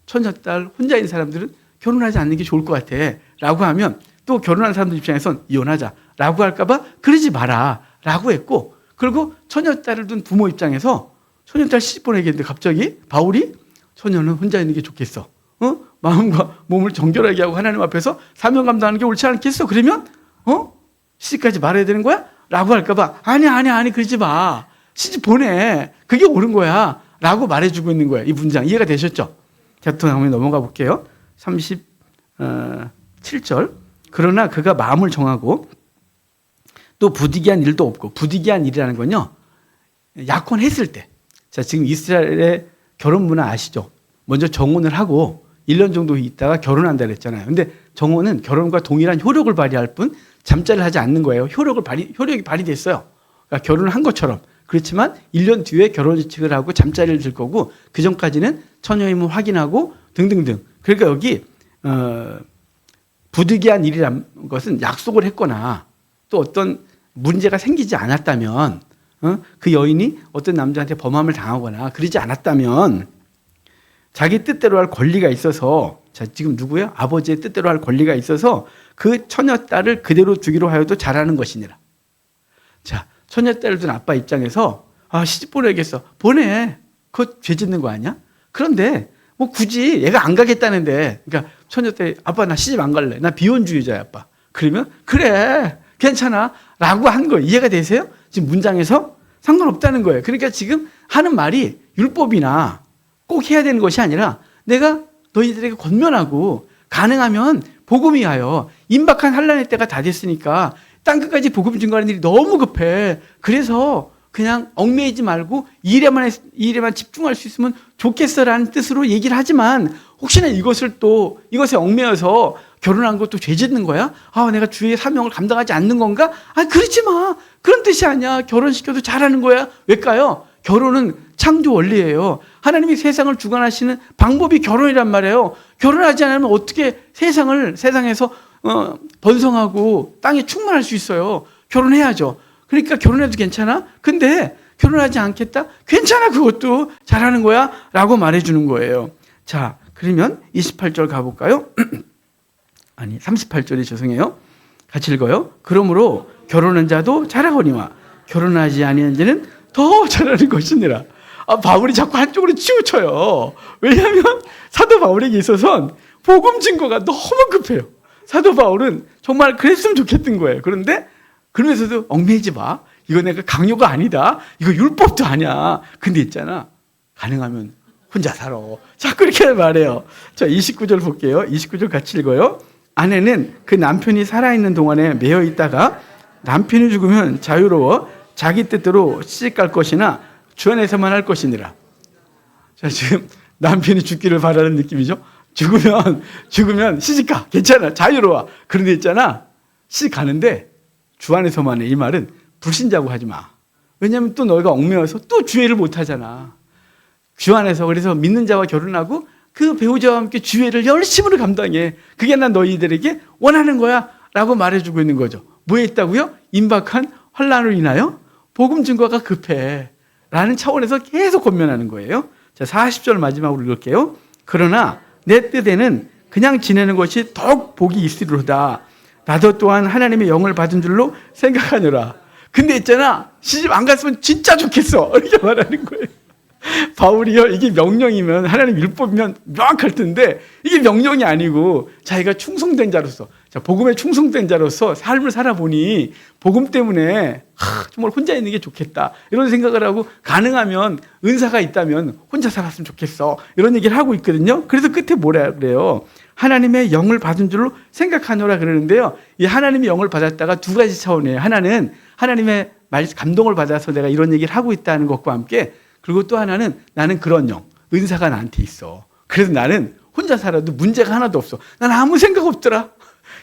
처녀 딸 혼자 있는 사람들은 결혼하지 않는 게 좋을 것 같아. 라고 하면 또 결혼한 사람들 입장에선 이혼하자. 라고 할까봐 그러지 마라. 라고 했고 그리고 처녀 딸을 둔 부모 입장에서 처녀 딸 시집 보내겠는데 갑자기 바울이 처녀는 혼자 있는 게 좋겠어. 마음과 몸을 정결하게 하고 하나님 앞에서 사명 감당하는 게 옳지 않겠어? 그러면 시집까지 말해야 되는 거야? 라고 할까봐 아니 그러지 마. 시집 보내. 그게 옳은 거야. 라고 말해주고 있는 거야. 이 문장 이해가 되셨죠? 자, 또 다음에 넘어가 볼게요. 37절. 그러나 그가 마음을 정하고 또 부득이한 일도 없고 부득이한 일이라는 건요. 약혼했을 때. 자, 지금 이스라엘의 결혼 문화 아시죠? 먼저 정혼을 하고 1년 정도 있다가 결혼한다 그랬잖아요. 근데 정혼은 결혼과 동일한 효력을 발휘할 뿐 잠자를 하지 않는 거예요. 효력이 발휘됐어요. 그러니까 결혼을 한 것처럼. 그렇지만 1년 뒤에 결혼식을 하고 잠자리를 들 거고 그 전까지는 처녀임을 확인하고 등등등. 그러니까 여기 부득이한 일이라는 것은 약속을 했거나 또 어떤 문제가 생기지 않았다면 그 여인이 어떤 남자한테 범함을 당하거나 그러지 않았다면 자기 뜻대로 할 권리가 있어서, 자, 지금 누구예요? 아버지의 뜻대로 할 권리가 있어서 그 처녀딸을 그대로 주기로 하여도 잘하는 것이니라. 자, 처녀딸을 둔 아빠 입장에서 시집 보내야겠어. 보내. 그거 죄 짓는 거 아니야? 그런데 뭐 굳이 얘가 안 가겠다는데, 그러니까 처녀딸이 아빠 나 시집 안 갈래. 나 비혼주의자야 아빠. 그러면 그래 괜찮아 라고 한 거예요. 이해가 되세요? 지금 문장에서 상관없다는 거예요. 그러니까 지금 하는 말이 율법이나 꼭 해야 되는 것이 아니라 내가 너희들에게 권면하고 가능하면 복음이 하여 임박한 환난의 때가 다 됐으니까 땅끝까지 복음 증거하는 일이 너무 급해. 그래서 그냥 얽매이지 말고 일에만 집중할 수 있으면 좋겠어라는 뜻으로 얘기를 하지만, 혹시나 이것에 얽매여서 결혼한 것도 죄 짓는 거야? 내가 주의 사명을 감당하지 않는 건가? 그렇지 마. 그런 뜻이 아니야. 결혼시켜도 잘하는 거야. 왜일까요? 결혼은 창조 원리예요. 하나님이 세상을 주관하시는 방법이 결혼이란 말이에요. 결혼하지 않으면 어떻게 세상에서 번성하고 땅에 충만할 수 있어요. 결혼해야죠. 그러니까 결혼해도 괜찮아? 근데 결혼하지 않겠다? 괜찮아. 그것도 잘하는 거야 라고 말해주는 거예요. 자, 그러면 28절 가볼까요? 아니 38절이 죄송해요. 같이 읽어요. 그러므로 결혼한 자도 잘하거니와 결혼하지 아니한 자는 더 잘하는 것이니라. 바울이 자꾸 한쪽으로 치우쳐요. 왜냐하면 사도 바울에게 있어서는 복음 증거가 너무 급해요. 사도 바울은 정말 그랬으면 좋겠던 거예요. 그런데 그러면서도 얽매이지 마. 이거 내가 강요가 아니다. 이거 율법도 아니야. 근데 있잖아. 가능하면 혼자 살아. 자꾸 이렇게 말해요. 자, 29절 볼게요. 29절 같이 읽어요. 아내는 그 남편이 살아있는 동안에 매여 있다가 남편이 죽으면 자유로워 자기 뜻대로 시집갈 것이나 주 안에서만 할 것이니라. 자, 지금 남편이 죽기를 바라는 느낌이죠. 죽으면 시집가. 괜찮아. 자유로워. 그런데 있잖아. 시집 가는데 주 안에서만 해. 이 말은 불신자고 하지 마. 왜냐하면 또 너희가 얽매여서 또 주회를 못 하잖아. 주 안에서. 그래서 믿는 자와 결혼하고 그 배우자와 함께 주회를 열심으로 감당해. 그게 난 너희들에게 원하는 거야 라고 말해주고 있는 거죠. 뭐에 있다고요? 임박한 환난으로 인하여 복음 증거가 급해 라는 차원에서 계속 권면하는 거예요. 자, 40절 마지막으로 읽을게요. 그러나 내 뜻에는 그냥 지내는 것이 더욱 복이 있으리로다. 나도 또한 하나님의 영을 받은 줄로 생각하노라. 근데 있잖아, 시집 안 갔으면 진짜 좋겠어 이렇게 말하는 거예요. 바울이요, 이게 명령이면, 하나님 율법이면 명확할 텐데 이게 명령이 아니고 자기가 충성된 자로서, 자, 복음에 충성된 자로서 삶을 살아보니 복음 때문에 정말 혼자 있는 게 좋겠다 이런 생각을 하고, 가능하면 은사가 있다면 혼자 살았으면 좋겠어 이런 얘기를 하고 있거든요. 그래서 끝에 뭐라 그래요? 하나님의 영을 받은 줄로 생각하노라 그러는데요. 이 하나님의 영을 받았다가 두 가지 차원이에요. 하나는 하나님의 감동을 받아서 내가 이런 얘기를 하고 있다는 것과 함께, 그리고 또 하나는 나는 그런 영, 은사가 나한테 있어. 그래서 나는 혼자 살아도 문제가 하나도 없어. 난 아무 생각 없더라.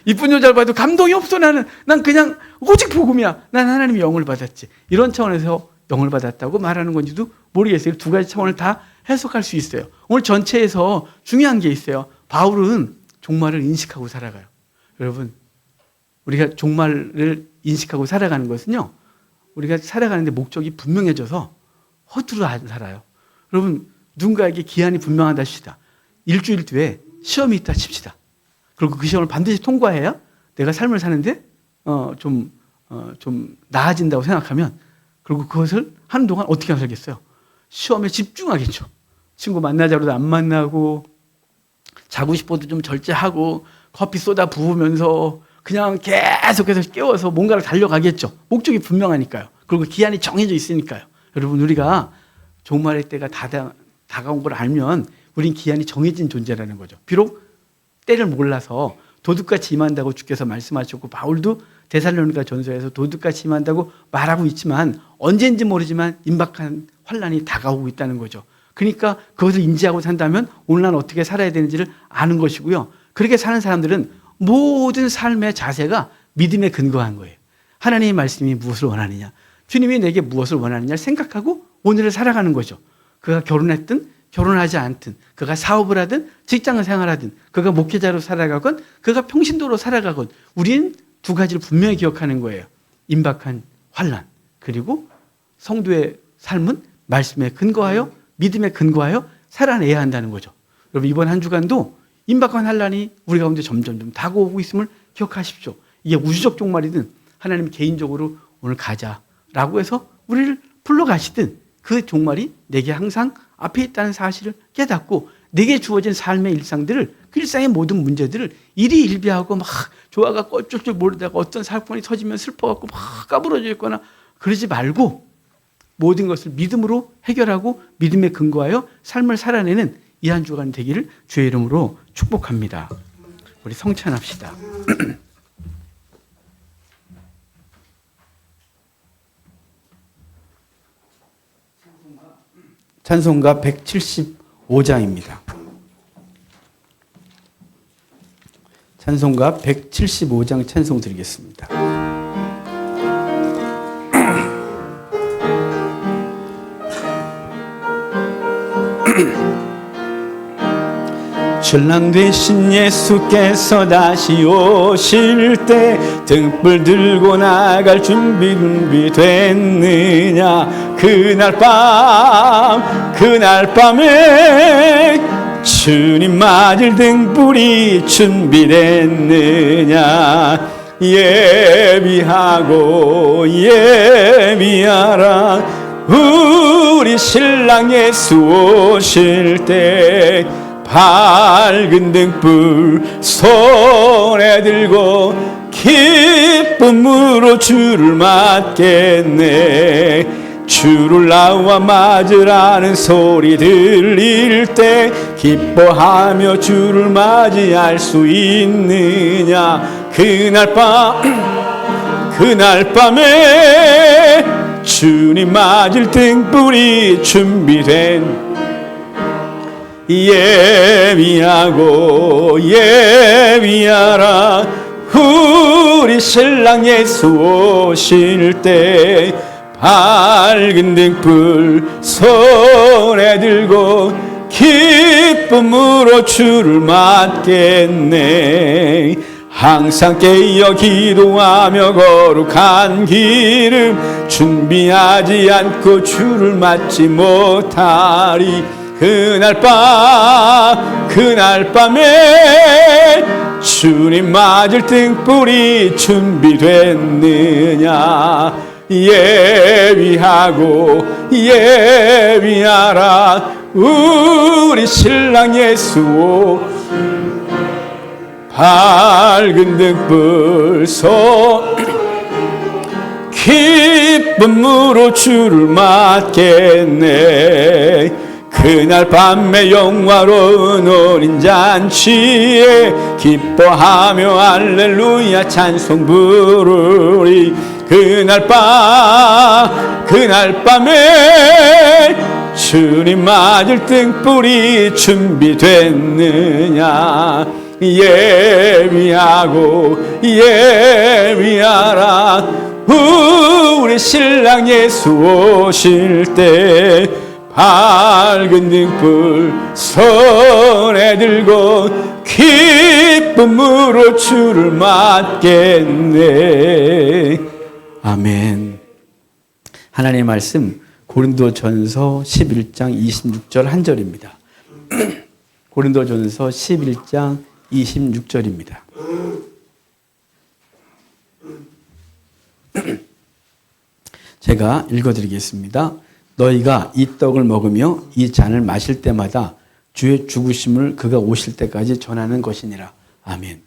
이쁜 여자를 봐도 감동이 없어. 난 그냥 오직 복음이야. 난 하나님의 영을 받았지. 이런 차원에서 영을 받았다고 말하는 건지도 모르겠어요. 두 가지 차원을 다 해석할 수 있어요. 오늘 전체에서 중요한 게 있어요. 바울은 종말을 인식하고 살아가요. 여러분, 우리가 종말을 인식하고 살아가는 것은요, 우리가 살아가는데 목적이 분명해져서 허투루 안 살아요. 여러분, 누군가에게 기한이 분명하다 칩시다. 일주일 뒤에 시험이 있다 칩시다. 그리고 그 시험을 반드시 통과해야 내가 삶을 사는데 좀 나아진다고 생각하면, 그리고 그것을 하는 동안 어떻게 살겠어요? 시험에 집중하겠죠. 친구 만나자로도 안 만나고, 자고 싶어도 좀 절제하고, 커피 쏟아 부으면서 그냥 계속해서 깨워서 뭔가를 달려가겠죠. 목적이 분명하니까요. 그리고 기한이 정해져 있으니까요. 여러분, 우리가 종말의 때가 다가온 걸 알면 우린 기한이 정해진 존재라는 거죠. 비록 때를 몰라서 도둑같이 임한다고 주께서 말씀하셨고, 바울도 데살로니가 전서에서 도둑같이 임한다고 말하고 있지만 언제인지 모르지만 임박한 환난이 다가오고 있다는 거죠. 그러니까 그것을 인지하고 산다면 오늘 난 어떻게 살아야 되는지를 아는 것이고요. 그렇게 사는 사람들은 모든 삶의 자세가 믿음에 근거한 거예요. 하나님의 말씀이 무엇을 원하느냐, 주님이 내게 무엇을 원하느냐 생각하고 오늘을 살아가는 거죠. 그가 결혼했든 결혼하지 않든, 그가 사업을 하든 직장을 생활하든, 그가 목회자로 살아가건 그가 평신도로 살아가건, 우리는 두 가지를 분명히 기억하는 거예요. 임박한 환난, 그리고 성도의 삶은 말씀에 근거하여 믿음에 근거하여 살아내야 한다는 거죠. 여러분 이번 한 주간도 임박한 환난이 우리 가운데 점점 다가오고 있음을 기억하십시오. 이게 우주적 종말이든 하나님 개인적으로 오늘 가자라고 해서 우리를 불러가시든 그 종말이 내게 항상 앞에 있다는 사실을 깨닫고 내게 주어진 삶의 일상들을 그 일상의 모든 문제들을 일희일비하고 막 조화가 꼴쫄쫄 모르다가 어떤 사건이 터지면 슬퍼갖고 막 까부러져 있거나 그러지 말고 모든 것을 믿음으로 해결하고 믿음에 근거하여 삶을 살아내는 이 한 주간 되기를 주의 이름으로 축복합니다. 우리 성찬합시다. 찬송가 175장입니다. 찬송가 175장 찬송 드리겠습니다. 신랑 되신 예수께서 다시 오실 때 등불 들고 나갈 준비 됐느냐. 그날 밤에 주님 맞을 등불이 준비됐느냐. 예비하라 우리 신랑 예수 오실 때 밝은 등불 손에 들고 기쁨으로 주를 맞겠네. 주를 나와 맞으라는 소리 들릴 때 기뻐하며 주를 맞이할 수 있느냐. 그날 밤에 주님 맞을 등불이 준비된 예비하라 우리 신랑 예수 오실 때 밝은 등불 손에 들고 기쁨으로 주를 맞겠네. 항상 깨어 기도하며 거룩한 기름 준비하지 않고 주를 맞지 못하리. 그날 밤에 주님 맞을 등불이 준비됐느냐. 예비하라 우리 신랑 예수 밝은 등불 기쁨으로 주를 맞겠네. 그날 밤에 영화로운 어린 잔치에 기뻐하며 할렐루야 찬송 부르리. 그날 밤에 주님 맞을 등불이 준비됐느냐. 예비하라 우리 신랑 예수 오실 때 밝은 등불 손에 들고 기쁨으로 주를 맞겠네. 아멘. 하나님의 말씀 고린도전서 11장 26절 한 절입니다. 고린도전서 11장 26절입니다. 제가 읽어드리겠습니다. 너희가 이 떡을 먹으며 이 잔을 마실 때마다 주의 죽으심을 그가 오실 때까지 전하는 것이니라. 아멘.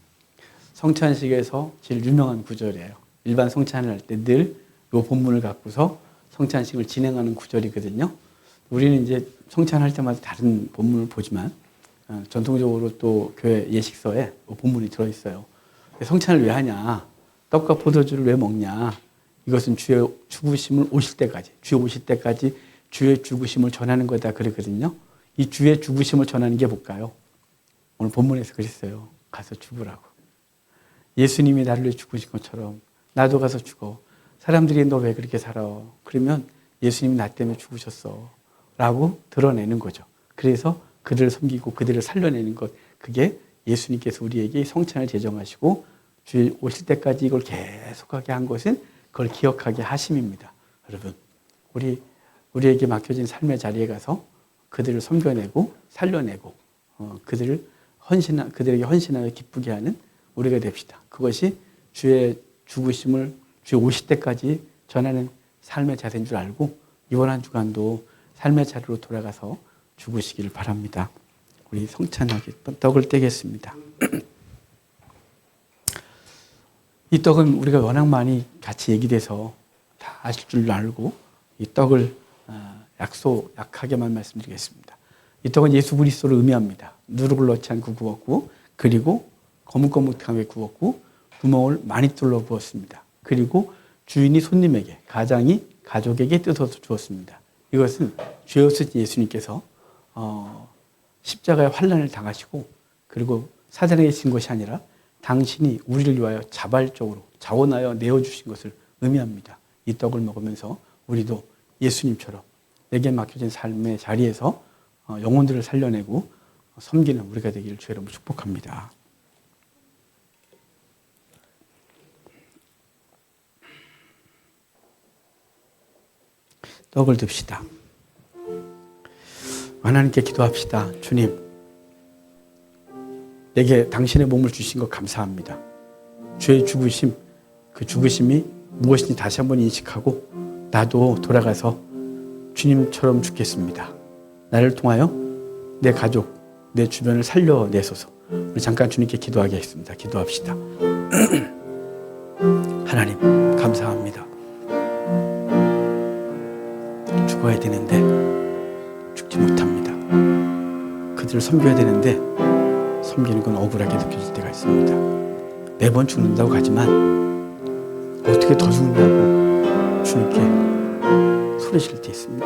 성찬식에서 제일 유명한 구절이에요. 일반 성찬을 할 때 늘 이 본문을 갖고서 성찬식을 진행하는 구절이거든요. 우리는 이제 성찬할 때마다 다른 본문을 보지만 전통적으로 또 교회 예식서에 본문이 들어있어요. 성찬을 왜 하냐? 떡과 포도주를 왜 먹냐? 이것은 주의 죽으심을 오실 때까지, 주의 오실 때까지 주의 죽으심을 전하는 거다 그러거든요. 이 주의 죽으심을 전하는 게 뭘까요? 오늘 본문에서 그랬어요. 가서 죽으라고. 예수님이 나를 위해 죽으신 것처럼 나도 가서 죽어. 사람들이 너 왜 그렇게 살아? 그러면 예수님이 나 때문에 죽으셨어 라고 드러내는 거죠. 그래서 그들을 섬기고 그들을 살려내는 것, 그게 예수님께서 우리에게 성찬을 제정하시고 주의 오실 때까지 이걸 계속하게 한 것은 그걸 기억하게 하심입니다. 여러분, 우리에게 맡겨진 삶의 자리에 가서 그들을 섬겨내고 살려내고 그들에게 헌신하여 기쁘게 하는 우리가 됩시다. 그것이 주의 죽으심을 주의 오실 때까지 전하는 삶의 자세인 줄 알고 이번 한 주간도 삶의 자리로 돌아가서 죽으시기를 바랍니다. 우리 성찬하게 떡을 떼겠습니다. 이 떡은 우리가 워낙 많이 같이 얘기돼서 다 아실 줄 알고 이 떡을 약하게만 말씀드리겠습니다. 이 떡은 예수 그리스도를 의미합니다. 누룩을 넣지 않고 구웠고 그리고 거뭇거뭇하게 구웠고 구멍을 많이 뚫러 부었습니다. 그리고 주인이 손님에게 가장이 가족에게 뜯어서 주었습니다. 이것은 죄 없으신 예수님께서 십자가의 환난을 당하시고 그리고 사단에게 진 것이 아니라 당신이 우리를 위하여 자발적으로 자원하여 내어주신 것을 의미합니다. 이 떡을 먹으면서 우리도 예수님처럼 내게 맡겨진 삶의 자리에서 영혼들을 살려내고 섬기는 우리가 되기를 주의 이름으로 축복합니다. 떡을 듭시다. 하나님께 기도합시다. 주님, 내게 당신의 몸을 주신 것 감사합니다. 주의 죽으심, 그 죽으심이 무엇인지 다시 한번 인식하고 나도 돌아가서 주님처럼 죽겠습니다. 나를 통하여 내 가족, 내 주변을 살려내소서. 우리 잠깐 주님께 기도하게 하겠습니다. 기도합시다. 하나님, 감사합니다. 죽어야 되는데 죽지 못합니다. 그들을 섬겨야 되는데 섬기는 건 억울하게 느껴질 때가 있습니다. 매번 죽는다고 하지만 어떻게 더 죽느냐고 주님께 소리칠 때 있습니다.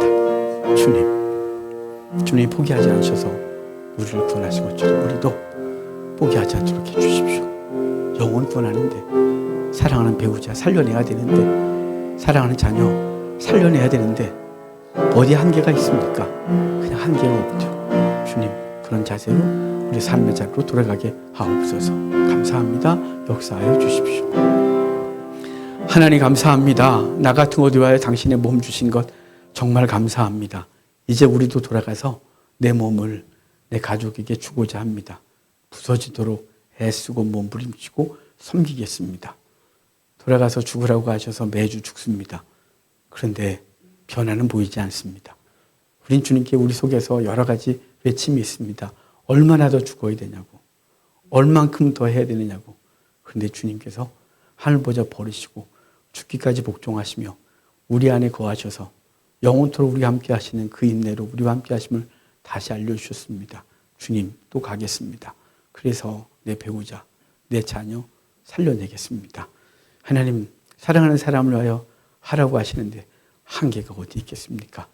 주님이 포기하지 않으셔서 우리를 구원하신 것처럼 우리도 포기하지 않도록 해주십시오. 영혼 구원하는데 사랑하는 배우자 살려내야 되는데 사랑하는 자녀 살려내야 되는데 어디 한계가 있습니까? 그냥 한계가 없죠. 주님, 그런 자세로 우리 삶의 자리로 돌아가게 하옵소서. 감사합니다. 역사하여 주십시오. 하나님 감사합니다. 나 같은 어디 와에 당신의 몸 주신 것 정말 감사합니다. 이제 우리도 돌아가서 내 몸을 내 가족에게 주고자 합니다. 부서지도록 애쓰고 몸부림치고 섬기겠습니다. 돌아가서 죽으라고 하셔서 매주 죽습니다. 그런데 변화는 보이지 않습니다. 우린 주님께 우리 속에서 여러 가지 외침이 있습니다. 얼마나 더 죽어야 되냐고, 얼만큼 더 해야 되느냐고. 그런데 주님께서 하늘 보좌 버리시고 죽기까지 복종하시며 우리 안에 거하셔서 영원토록 우리와 함께 하시는 그 인내로 우리와 함께 하심을 다시 알려주셨습니다. 주님, 또 가겠습니다. 그래서 내 배우자, 내 자녀 살려내겠습니다. 하나님, 사랑하는 사람을 위하여 하라고 하시는데 한계가 어디 있겠습니까?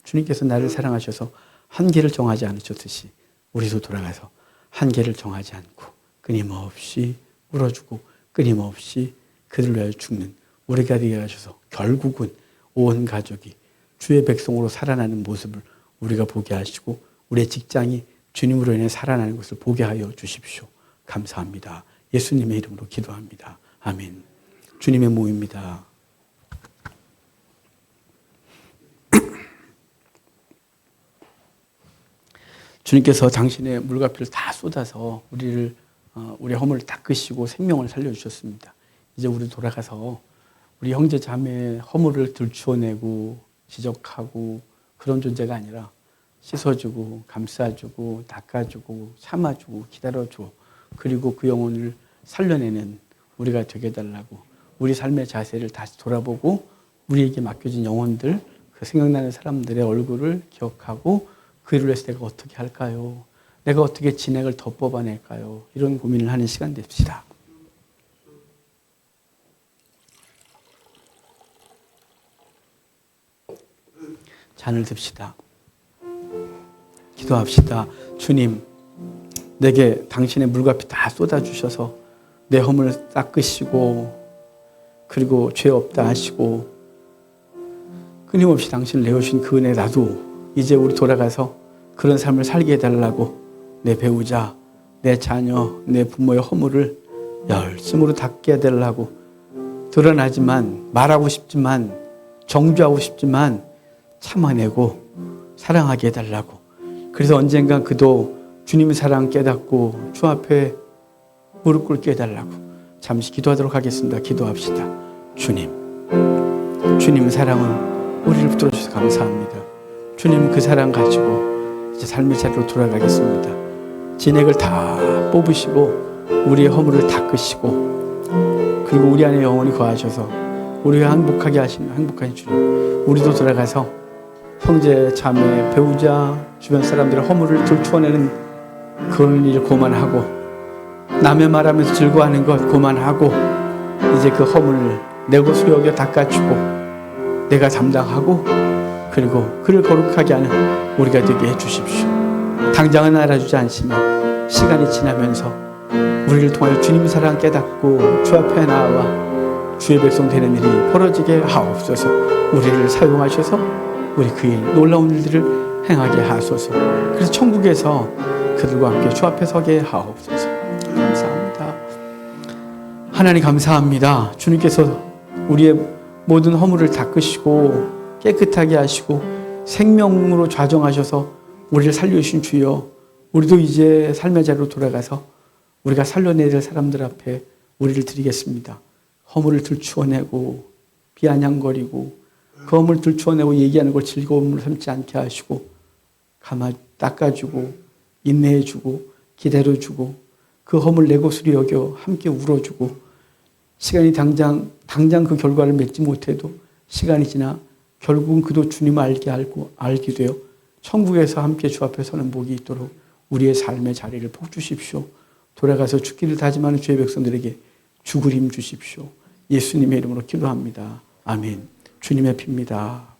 주님께서 나를 사랑하셔서 한계를 정하지 않으셨듯이 우리도 돌아가서 한계를 정하지 않고 끊임없이 울어주고 끊임없이 그들을 위하여 죽는 우리가 되게 하셔서 결국은 온 가족이 주의 백성으로 살아나는 모습을 우리가 보게 하시고 우리의 직장이 주님으로 인해 살아나는 것을 보게 하여 주십시오. 감사합니다. 예수님의 이름으로 기도합니다. 아멘. 주님의 모입니다. 주님께서 당신의 물과 피를 다 쏟아서 우리의 허물을 닦으시고 생명을 살려주셨습니다. 이제 우리 돌아가서 우리 형제 자매의 허물을 들추어내고 지적하고 그런 존재가 아니라 씻어주고 감싸주고 닦아주고 참아주고 기다려주고 그리고 그 영혼을 살려내는 우리가 되게 해달라고 우리 삶의 자세를 다시 돌아보고 우리에게 맡겨진 영혼들 그 생각나는 사람들의 얼굴을 기억하고 그를 위해서 내가 어떻게 할까요? 내가 어떻게 진액을 더 뽑아낼까요? 이런 고민을 하는 시간 됩시다. 잔을 듭시다. 기도합시다. 주님, 내게 당신의 물과 피 다 쏟아주셔서 내 허물을 닦으시고 그리고 죄 없다 하시고 끊임없이 당신을 내어주신 그 은혜 나도 이제 우리 돌아가서 그런 삶을 살게 해달라고 내 배우자, 내 자녀, 내 부모의 허물을 열심으로 닦게 해달라고 드러나지만 말하고 싶지만 정죄하고 싶지만 참아내고 사랑하게 해달라고. 그래서 언젠가 그도 주님의 사랑 깨닫고 주 앞에 무릎 꿇게 해달라고. 잠시 기도하도록 하겠습니다. 기도합시다. 주님 사랑은 우리를 붙들어 주셔서 감사합니다. 주님 그 사랑 가지고 이제 삶의 자리로 돌아가겠습니다. 진액을 다 뽑으시고 우리의 허물을 닦으시고 그리고 우리 안에 영원히 거하셔서 우리가 행복하게 하시는 행복한 주님, 우리도 돌아가서 형제, 자매, 배우자, 주변 사람들의 허물을 들추어내는 그런 일을 그만하고 남의 말하면서 즐거워하는 것 그만하고 이제 그 허물을 내 것으로 여겨 닦아주고 내가 담당하고 그리고 그를 거룩하게 하는 우리가 되게 해주십시오. 당장은 알아주지 않지만 시간이 지나면서 우리를 통하여 주님 사랑 깨닫고 주 앞에 나와 주의 백성 되는 일이 벌어지게 하옵소서. 우리를 사용하셔서 우리 그의 놀라운 일들을 행하게 하소서. 그래서 천국에서 그들과 함께 주 앞에 서게 하옵소서. 감사합니다. 하나님 감사합니다. 주님께서 우리의 모든 허물을 닦으시고 깨끗하게 하시고 생명으로 좌정하셔서 우리를 살려주신 주여, 우리도 이제 삶의 자리로 돌아가서 우리가 살려내야 될 사람들 앞에 우리를 드리겠습니다. 허물을 들추어내고 비아냥거리고 그 허물을 들추어내고 얘기하는 걸 즐거움으로 삼지 않게 하시고 닦아주고 인내해주고 기다려주고 그 허물 내 것으로 여겨 함께 울어주고 시간이 당장 그 결과를 맺지 못해도 시간이 지나 결국은 그도 주님을 알게 되어 천국에서 함께 주 앞에 서는 복이 있도록 우리의 삶의 자리를 복 주십시오. 돌아가서 죽기를 다짐하는 주의 백성들에게 죽을 힘 주십시오. 예수님의 이름으로 기도합니다. 아멘. 주님의 피입니다.